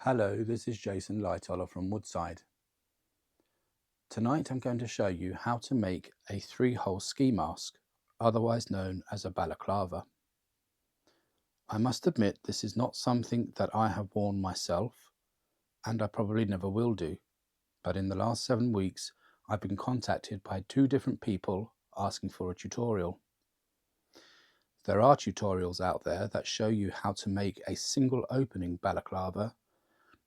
Hello, this is Jason Lightoller from Woodside. Tonight I'm going to show you how to make a 3-hole ski mask, otherwise known as a balaclava. I must admit this is not something that I have worn myself, and I probably never will do, but in the last 7 weeks I've been contacted by 2 different people asking for a tutorial. There are tutorials out there that show you how to make a single opening balaclava,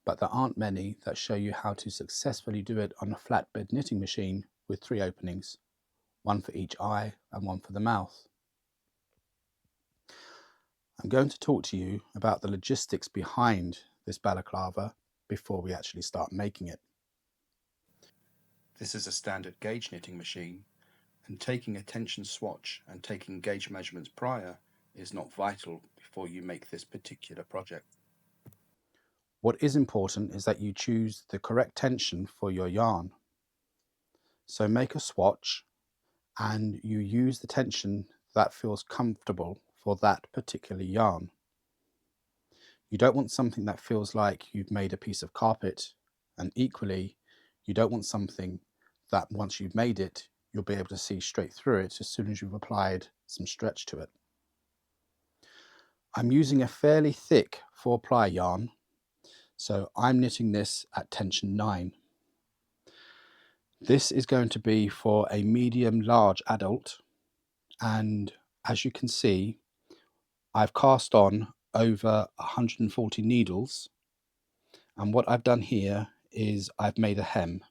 but there aren't many that show you how to successfully do it on a flatbed knitting machine with 3 openings, one for each eye and one for the mouth. I'm going to talk to you about the logistics behind this balaclava before we actually start making it. This is a standard gauge knitting machine, and taking a tension swatch and taking gauge measurements prior is not vital before you make this particular project. What is important is that you choose the correct tension for your yarn. So make a swatch and you use the tension that feels comfortable for that particular yarn. You don't want something that feels like you've made a piece of carpet, and equally you don't want something that once you've made it you'll be able to see straight through it as soon as you've applied some stretch to it. I'm using a fairly thick 4-ply yarn, so I'm knitting this at tension 9. This is going to be for a medium-large adult, and as you can see I've cast on over 140 needles, and what I've done here is I've made a hem.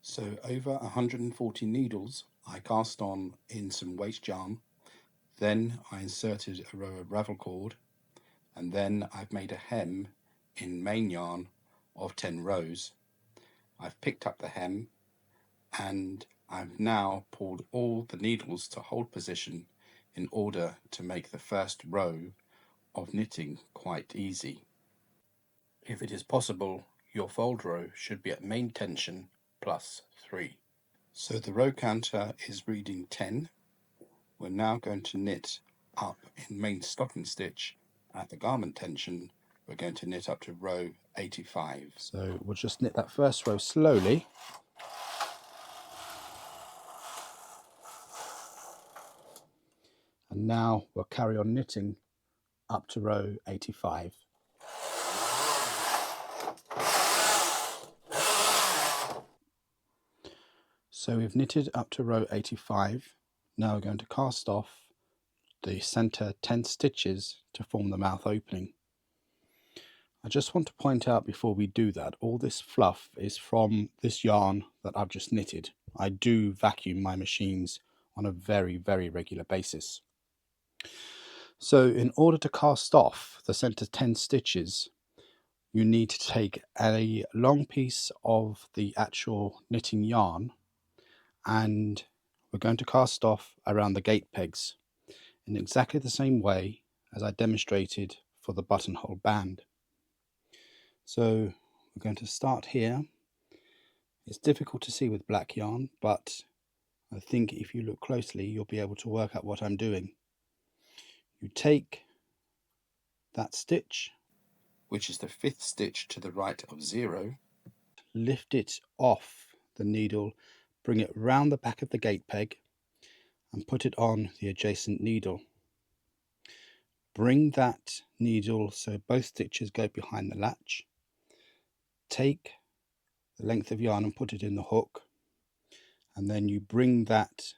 So over 140 needles I cast on in some waste yarn, then I inserted a row of ravel cord, and then I've made a hem in main yarn of 10 rows. I've picked up the hem and I've now pulled all the needles to hold position in order to make the first row of knitting quite easy. If it is possible, your fold row should be at main tension plus 3. So the row counter is reading 10. We're now going to knit up in main stocking stitch at the garment tension. We're going to knit up to row 85. So we'll just knit that first row slowly. And now we'll carry on knitting up to row 85. So we've knitted up to row 85. Now we're going to cast off the center 10 stitches to form the mouth opening. I just want to point out before we do that, all this fluff is from this yarn that I've just knitted. I do vacuum my machines on a very, very regular basis. So in order to cast off the center 10 stitches, you need to take a long piece of the actual knitting yarn, and we're going to cast off around the gate pegs in exactly the same way as I demonstrated for the buttonhole band. So we're going to start here. It's difficult to see with black yarn, but I think if you look closely you'll be able to work out what I'm doing. You take that stitch, which is the 5th stitch to the right of 0, lift it off the needle, bring it round the back of the gate peg and put it on the adjacent needle. Bring that needle so both stitches go behind the latch. Take the length of yarn and put it in the hook, and then you bring that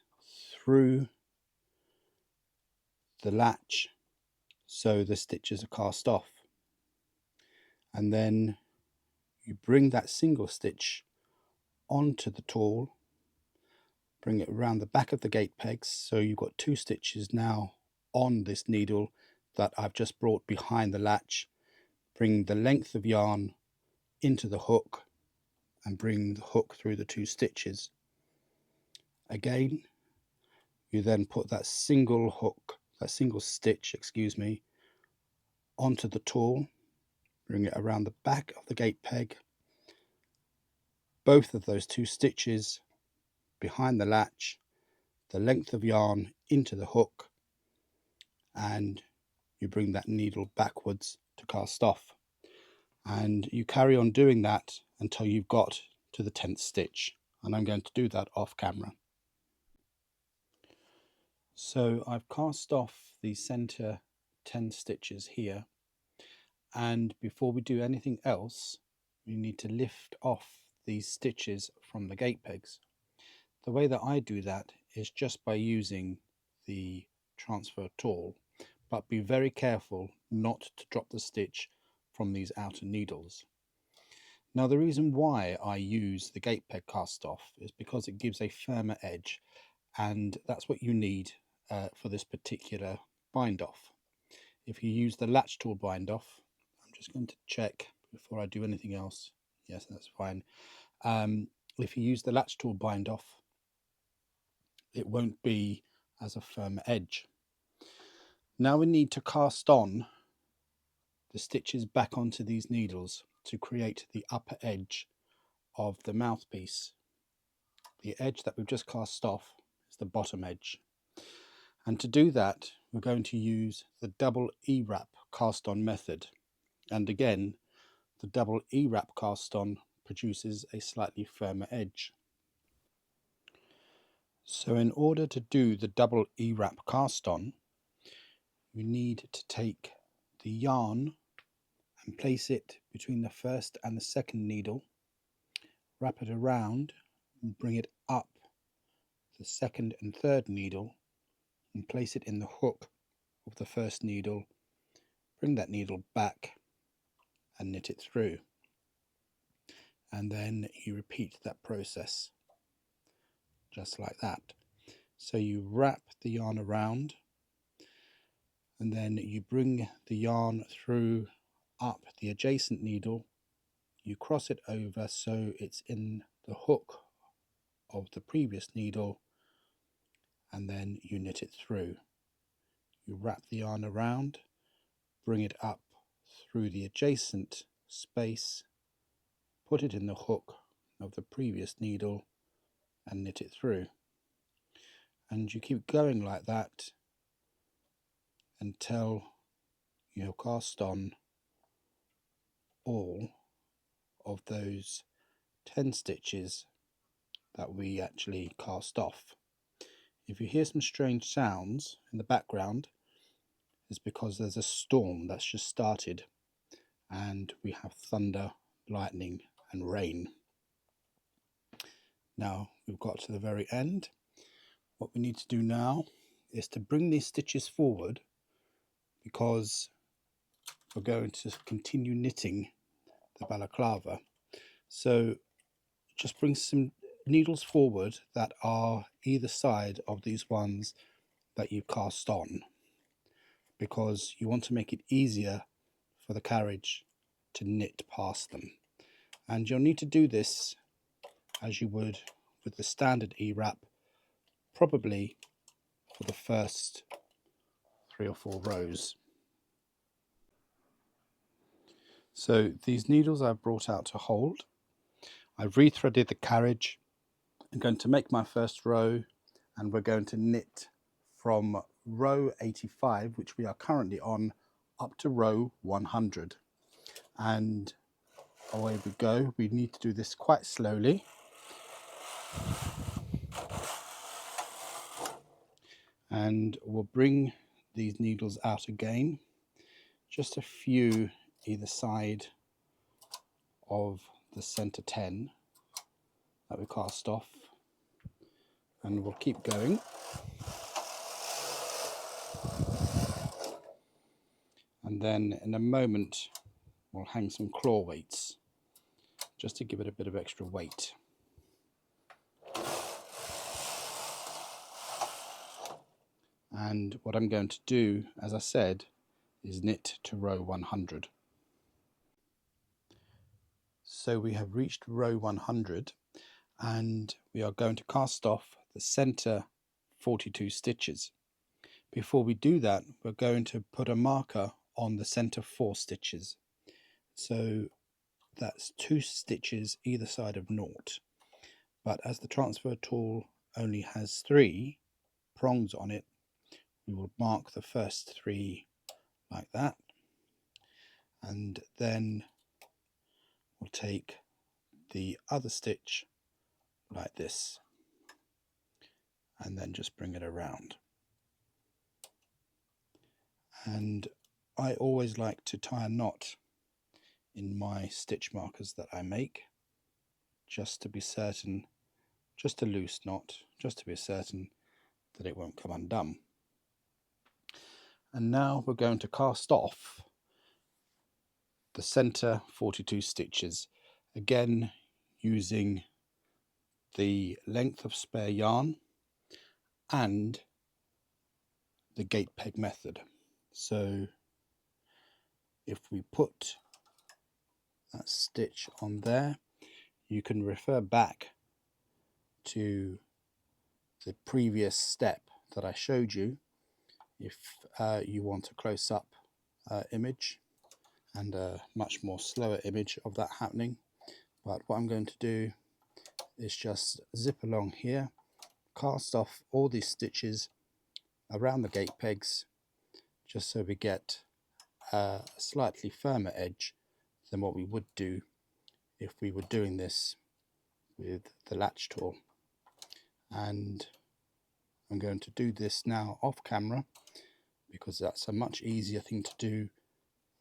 through the latch so the stitches are cast off, and then you bring that single stitch onto the tool, bring it around the back of the gate pegs, so you've got 2 stitches now on this needle that I've just brought behind the latch. Bring the length of yarn into the hook and bring the hook through the 2 stitches. Again, you then put that single stitch, onto the tool, bring it around the back of the gate peg, both of those 2 stitches behind the latch, the length of yarn into the hook, and you bring that needle backwards to to cast off, and you carry on doing that until you've got to the 10th stitch, and I'm going to do that off camera. So I've cast off the center 10 stitches here, and before we do anything else we need to lift off these stitches from the gate pegs. The way that I do that is just by using the transfer tool, but be very careful not to drop the stitch from these outer needles. Now the reason why I use the gate peg cast off is because it gives a firmer edge, and that's what you need for this particular bind off. If you use the latch tool bind off, I'm just going to check before I do anything else. Yes, that's fine. If you use the latch tool bind off, it won't be as a firm edge. Now we need to cast on the stitches back onto these needles to create the upper edge of the mouthpiece. The edge that we've just cast off is the bottom edge. And to do that, we're going to use the double E-wrap cast on method. And again, the double E-wrap cast on produces a slightly firmer edge. So in order to do the double E-wrap cast on, you need to take the yarn and place it between the first and the second needle, wrap it around and bring it up the second and third needle and place it in the hook of the first needle, bring that needle back and knit it through. And then you repeat that process just like that. So you wrap the yarn around and then you bring the yarn through up the adjacent needle, you cross it over so it's in the hook of the previous needle, and then you knit it through. You wrap the yarn around, bring it up through the adjacent space, put it in the hook of the previous needle and knit it through. And you keep going like that until you have cast on all of those 10 stitches that we actually cast off. If you hear some strange sounds in the background, it's because there's a storm that's just started and we have thunder, lightning and rain. Now we've got to the very end. What we need to do now is to bring these stitches forward, because we're going to continue knitting the balaclava. So just bring some needles forward that are either side of these ones that you cast on, because you want to make it easier for the carriage to knit past them. And you'll need to do this as you would with the standard E-wrap, probably for the first 3 or 4 rows. So these needles I've brought out to hold. I've rethreaded the carriage. I'm going to make my first row, and we're going to knit from row 85, which we are currently on, up to row 100. And away we go. We need to do this quite slowly. And we'll bring these needles out again, just a few either side of the center 10 that we cast off, and we'll keep going. And then in a moment we'll hang some claw weights just to give it a bit of extra weight. And what I'm going to do, as I said, is knit to row 100. So we have reached row 100, and we are going to cast off the center 42 stitches. Before we do that, we're going to put a marker on the center 4 stitches. So that's 2 stitches either side of naught. But as the transfer tool only has 3 prongs on it, we will mark the first 3 like that. and then we'll take the other stitch like this and then just bring it around. And I always like to tie a knot in my stitch markers that I make, just to be certain, just a loose knot, just to be certain that it won't come undone. And now we're going to cast off the center 42 stitches, again using the length of spare yarn and the gate peg method. So if we put that stitch on there, you can refer back to the previous step that I showed you if you want a close-up image and a much more slower image of that happening. But what I'm going to do is just zip along here, cast off all these stitches around the gate pegs, just so we get a slightly firmer edge than what we would do if we were doing this with the latch tool. And I'm going to do this now off camera because that's a much easier thing to do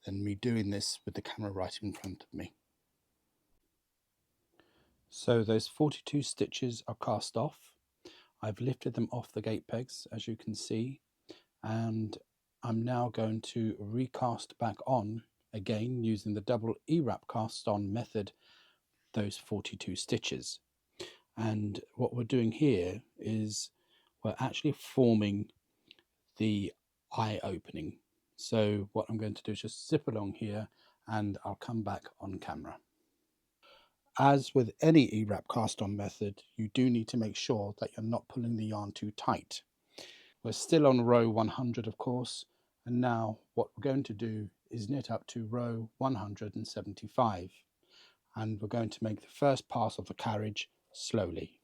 than me doing this with the camera right in front of me. So those 42 stitches are cast off. I've lifted them off the gate pegs, as you can see, and I'm now going to recast back on again using the double E-wrap cast on method those 42 stitches. And what we're doing here is we're actually forming the eye opening. So what I'm going to do is just zip along here and I'll come back on camera. As with any E-wrap cast on method, you do need to make sure that you're not pulling the yarn too tight. We're still on row 100, of course, and now what we're going to do is knit up to row 175, and we're going to make the first pass of the carriage slowly.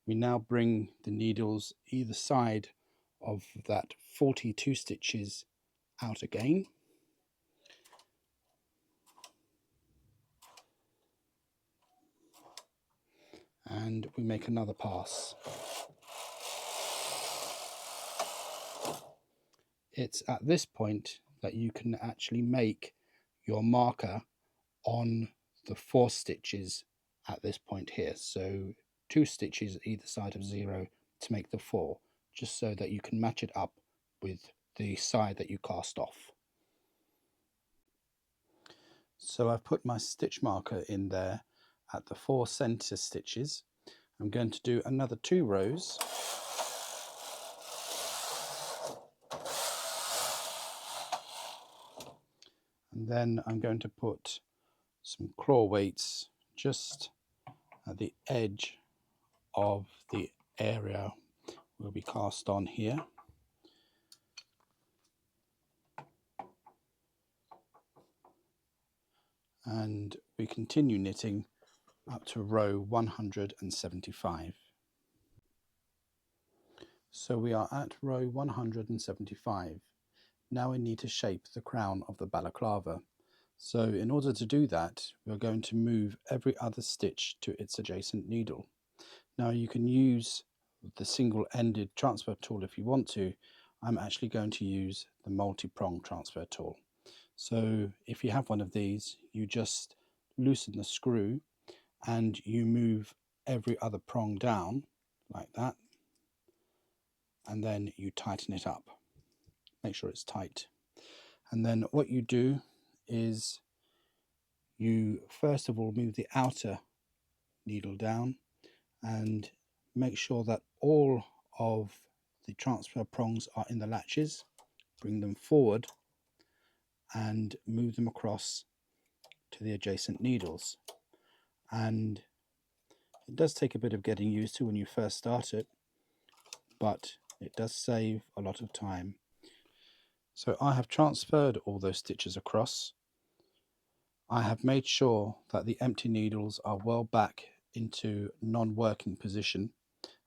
We now bring the needles either side of that 42 stitches out again, and we make another pass. It's at this point that you can actually make your marker on the 4 stitches at this point here. So 2 stitches either side of 0 to make the 4, just so that you can match it up with the side that you cast off. So I've put my stitch marker in there at the 4 center stitches. I'm going to do another 2 rows. And then I'm going to put some claw weights just at the edge of the area will be cast on here. And we continue knitting up to row 175. So we are at row 175. Now we need to shape the crown of the balaclava. So in order to do that, we're going to move every other stitch to its adjacent needle. Now you can use the single-ended transfer tool if you want to. I'm actually going to use the multi-prong transfer tool. So if you have one of these, you just loosen the screw and you move every other prong down like that, and then you tighten it up. Make sure it's tight. And then what you do is you first of all move the outer needle down and make sure that all of the transfer prongs are in the latches. Bring them forward and move them across to the adjacent needles. And it does take a bit of getting used to when you first start it, but it does save a lot of time. So I have transferred all those stitches across. I have made sure that the empty needles are well back into non-working position,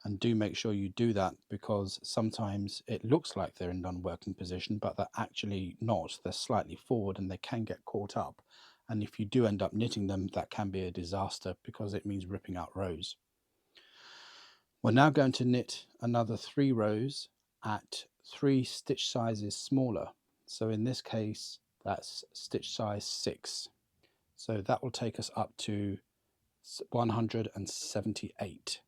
And do make sure you do that, because sometimes it looks like they're in non-working position, but they're actually not. They're slightly forward and they can get caught up. And if you do end up knitting them, that can be a disaster because it means ripping out rows. We're now going to knit another 3 rows at 3 stitch sizes smaller. So in this case, that's stitch size 6. So that will take us up to 178.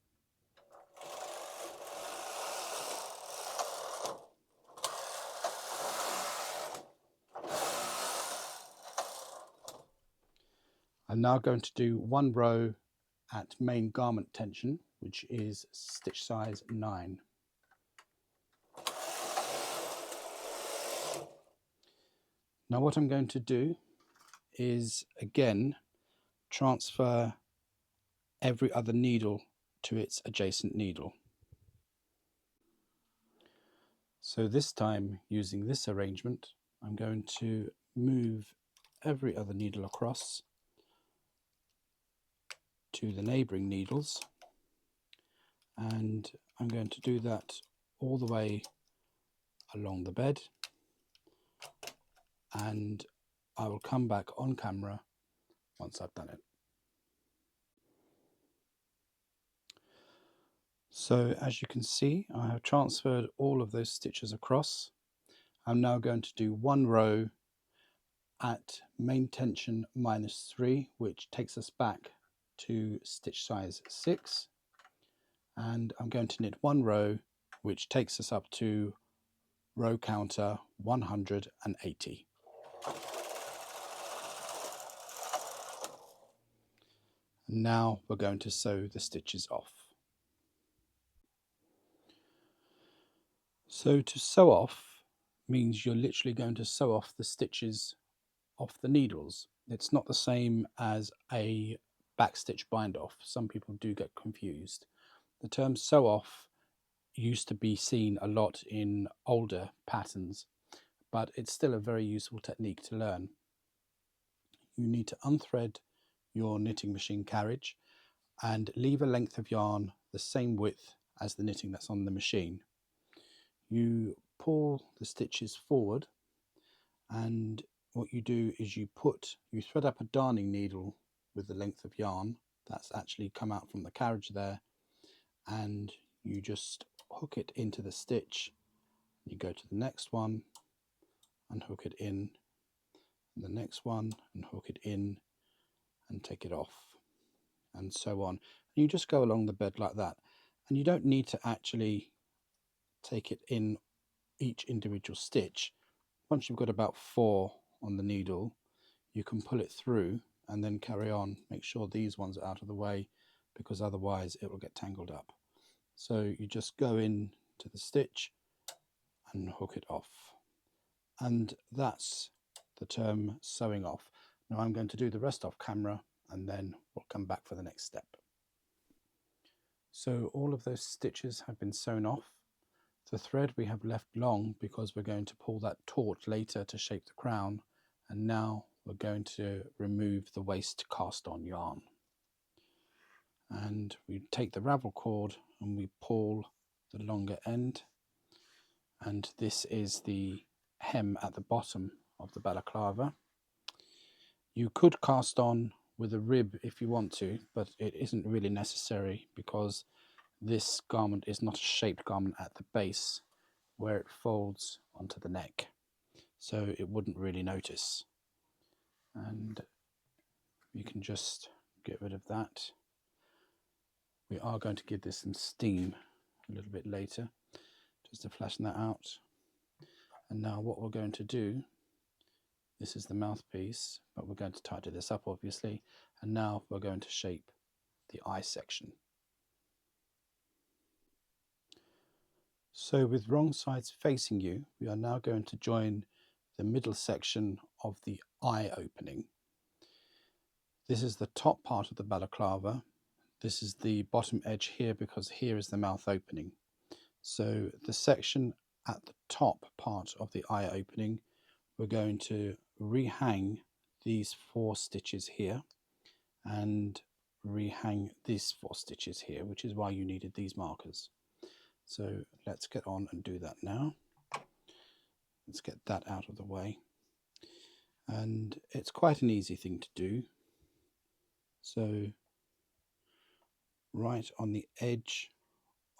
I'm now going to do 1 row at main garment tension, which is stitch size 9. Now what I'm going to do is again transfer every other needle to its adjacent needle. So this time, using this arrangement, I'm going to move every other needle across to the neighbouring needles, and I'm going to do that all the way along the bed, and I will come back on camera once I've done it. So as you can see, I have transferred all of those stitches across. I'm now going to do 1 row at main tension -3, which takes us back to stitch size 6, and I'm going to knit 1 row which takes us up to row counter 180. And now we're going to sew the stitches off. So to sew off means you're literally going to sew off the stitches off the needles. It's not the same as a backstitch bind off. Some people do get confused. The term sew off used to be seen a lot in older patterns, but it's still a very useful technique to learn. You need to unthread your knitting machine carriage and leave a length of yarn the same width as the knitting that's on the machine. You pull the stitches forward, and what you do is you thread up a darning needle with the length of yarn that's actually come out from the carriage there, and you just hook it into the stitch. You go to the next one and hook it in, and the next one and hook it in and take it off, and so on. And you just go along the bed like that, and you don't need to actually take it in each individual stitch. Once you've got about 4 on the needle, you can pull it through and then carry on. Make sure these ones are out of the way, because otherwise it will get tangled up. So you just go in to the stitch and hook it off, and that's the term sewing off. Now I'm going to do the rest off camera, and then we'll come back for the next step. So all of those stitches have been sewn off. The thread we have left long because we're going to pull that taut later to shape the crown, and now we're going to remove the waste cast on yarn. And we take the ravel cord and we pull the longer end, and this is the hem at the bottom of the balaclava. You could cast on with a rib if you want to, but it isn't really necessary because this garment is not a shaped garment at the base where it folds onto the neck, so it wouldn't really notice. And you can just get rid of that. We are going to give this some steam a little bit later, just to flatten that out. And now what we're going to do, this is the mouthpiece, but we're going to tidy this up obviously, and now we're going to shape the eye section. So with wrong sides facing you, we are now going to join the middle section of the eye opening. This is the top part of the balaclava. This is the bottom edge here, because here is the mouth opening. So the section at the top part of the eye opening, we're going to rehang these 4 stitches here and rehang these 4 stitches here, which is why you needed these markers. So let's get on and do that now. Let's get that out of the way. And it's quite an easy thing to do. So right on the edge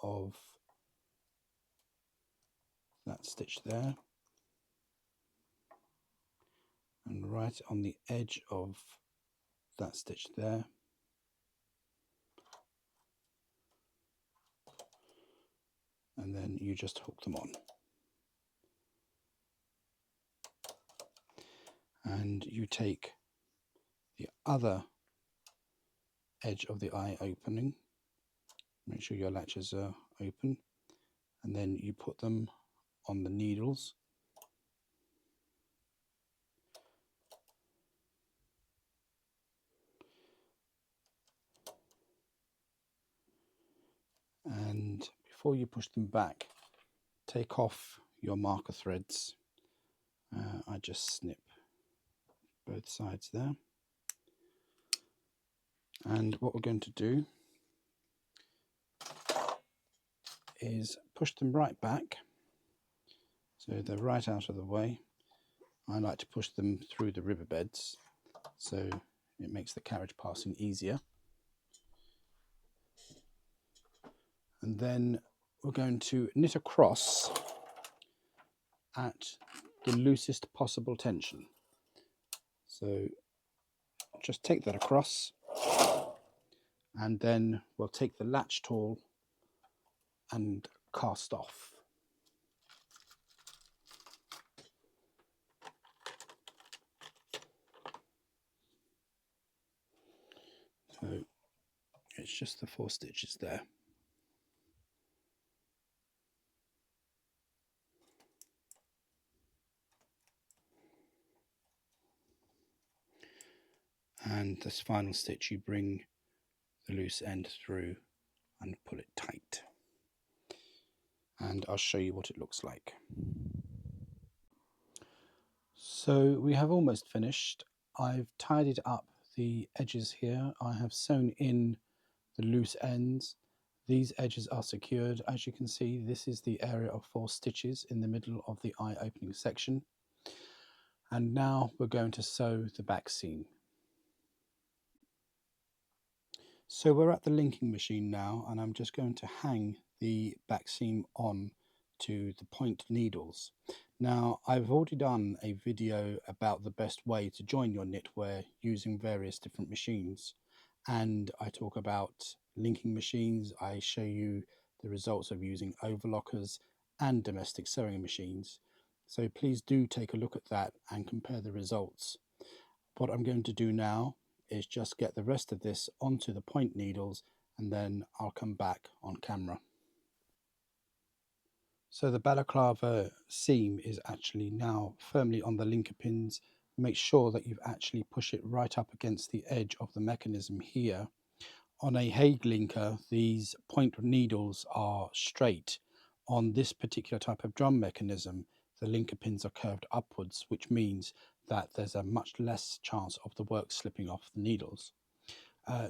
of that stitch there, and right on the edge of that stitch there, and then you just hook them on. And you take the other edge of the eye opening, make sure your latches are open, and then you put them on the needles. And before you push them back, take off your marker threads. I just snip both sides there. And what we're going to do is push them right back, so they're right out of the way. I like to push them through the riverbeds, so it makes the carriage passing easier. And then we're going to knit across at the loosest possible tension. So just take that across, and then we'll take the latch tool and cast off. So it's just the 4 stitches there. And this final stitch, you bring the loose end through and pull it tight. And I'll show you what it looks like. So we have almost finished. I've tidied up the edges here. I have sewn in the loose ends. These edges are secured. As you can see, this is the area of 4 stitches in the middle of the eye opening section. And now we're going to sew the back seam. So we're at the linking machine now, and I'm just going to hang the back seam on to the point needles. Now, I've already done a video about the best way to join your knitwear using various different machines, and I talk about linking machines. I show you the results of using overlockers and domestic sewing machines. So please do take a look at that and compare the results. What I'm going to do now is just get the rest of this onto the point needles, and then I'll come back on camera. So the balaclava seam is actually now firmly on the linker pins. Make sure that you actually push it right up against the edge of the mechanism here. On a Hague linker, these point needles are straight. On this particular type of drum mechanism, the linker pins are curved upwards, which means that there's a much less chance of the work slipping off the needles.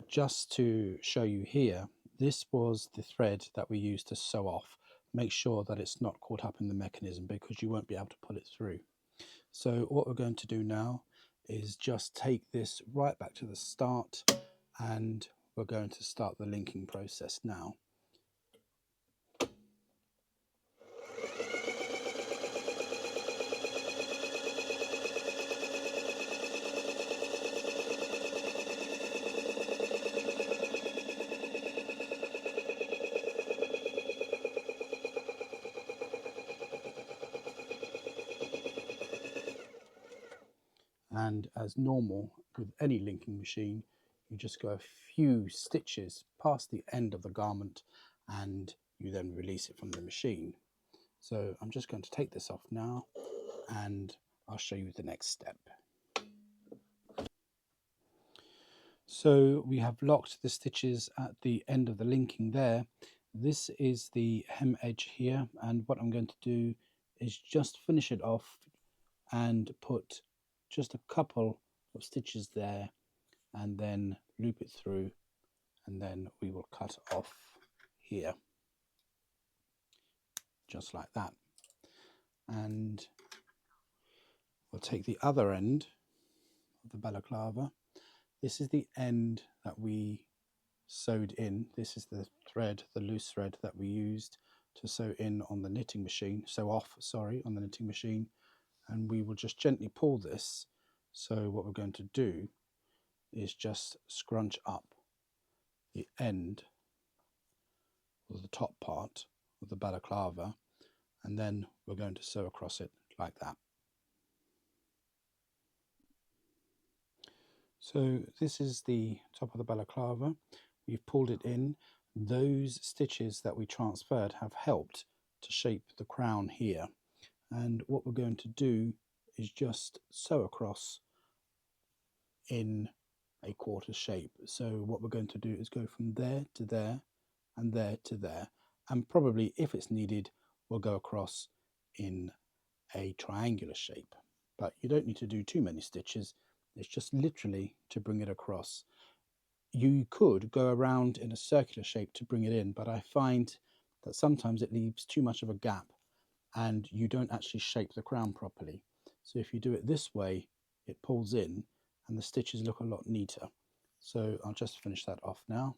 Just to show you here, this was the thread that we used to sew off. Make sure that it's not caught up in the mechanism, because you won't be able to pull it through. So what we're going to do now is just take this right back to the start, and we're going to start the linking process now. And as normal with any linking machine, you just go a few stitches past the end of the garment, and you then release it from the machine. So I'm just going to take this off now, and I'll show you the next step. So we have locked the stitches at the end of the linking there. This is the hem edge here, and what I'm going to do is just finish it off and put just a couple of stitches there, and then loop it through and then we will cut off here, just like that. And we'll take the other end of the balaclava. This is the end that we sewed in. This is the thread, the loose thread that we used to sew in on the knitting machine, sew off, sorry, on the knitting machine. And we will just gently pull this. So what we're going to do is just scrunch up the end, or the top part of the balaclava, and then we're going to sew across it like that. So this is the top of the balaclava. We've pulled it in. Those stitches that we transferred have helped to shape the crown here. And what we're going to do is just sew across in a quarter shape. So what we're going to do is go from there to there and there to there. And probably, if it's needed, we'll go across in a triangular shape. But you don't need to do too many stitches. It's just literally to bring it across. You could go around in a circular shape to bring it in, but I find that sometimes it leaves too much of a gap and you don't actually shape the crown properly. So if you do it this way, it pulls in and the stitches look a lot neater. So I'll just finish that off now,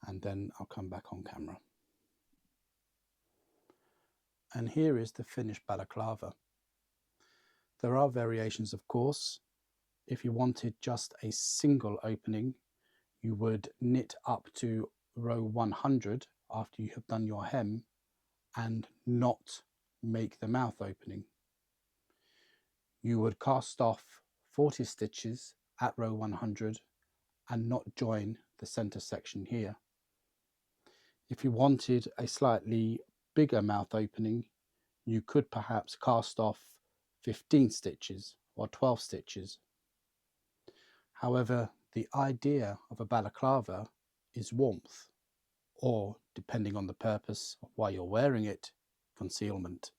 and then I'll come back on camera. And here is the finished balaclava. There are variations, of course. If you wanted just a single opening, you would knit up to row 100 after you have done your hem and not make the mouth opening. You would cast off 40 stitches at row 100 and not join the center section here. If you wanted a slightly bigger mouth opening, you could perhaps cast off 15 stitches or 12 stitches. However, the idea of a balaclava is warmth, or, depending on the purpose of why you're wearing it, concealment.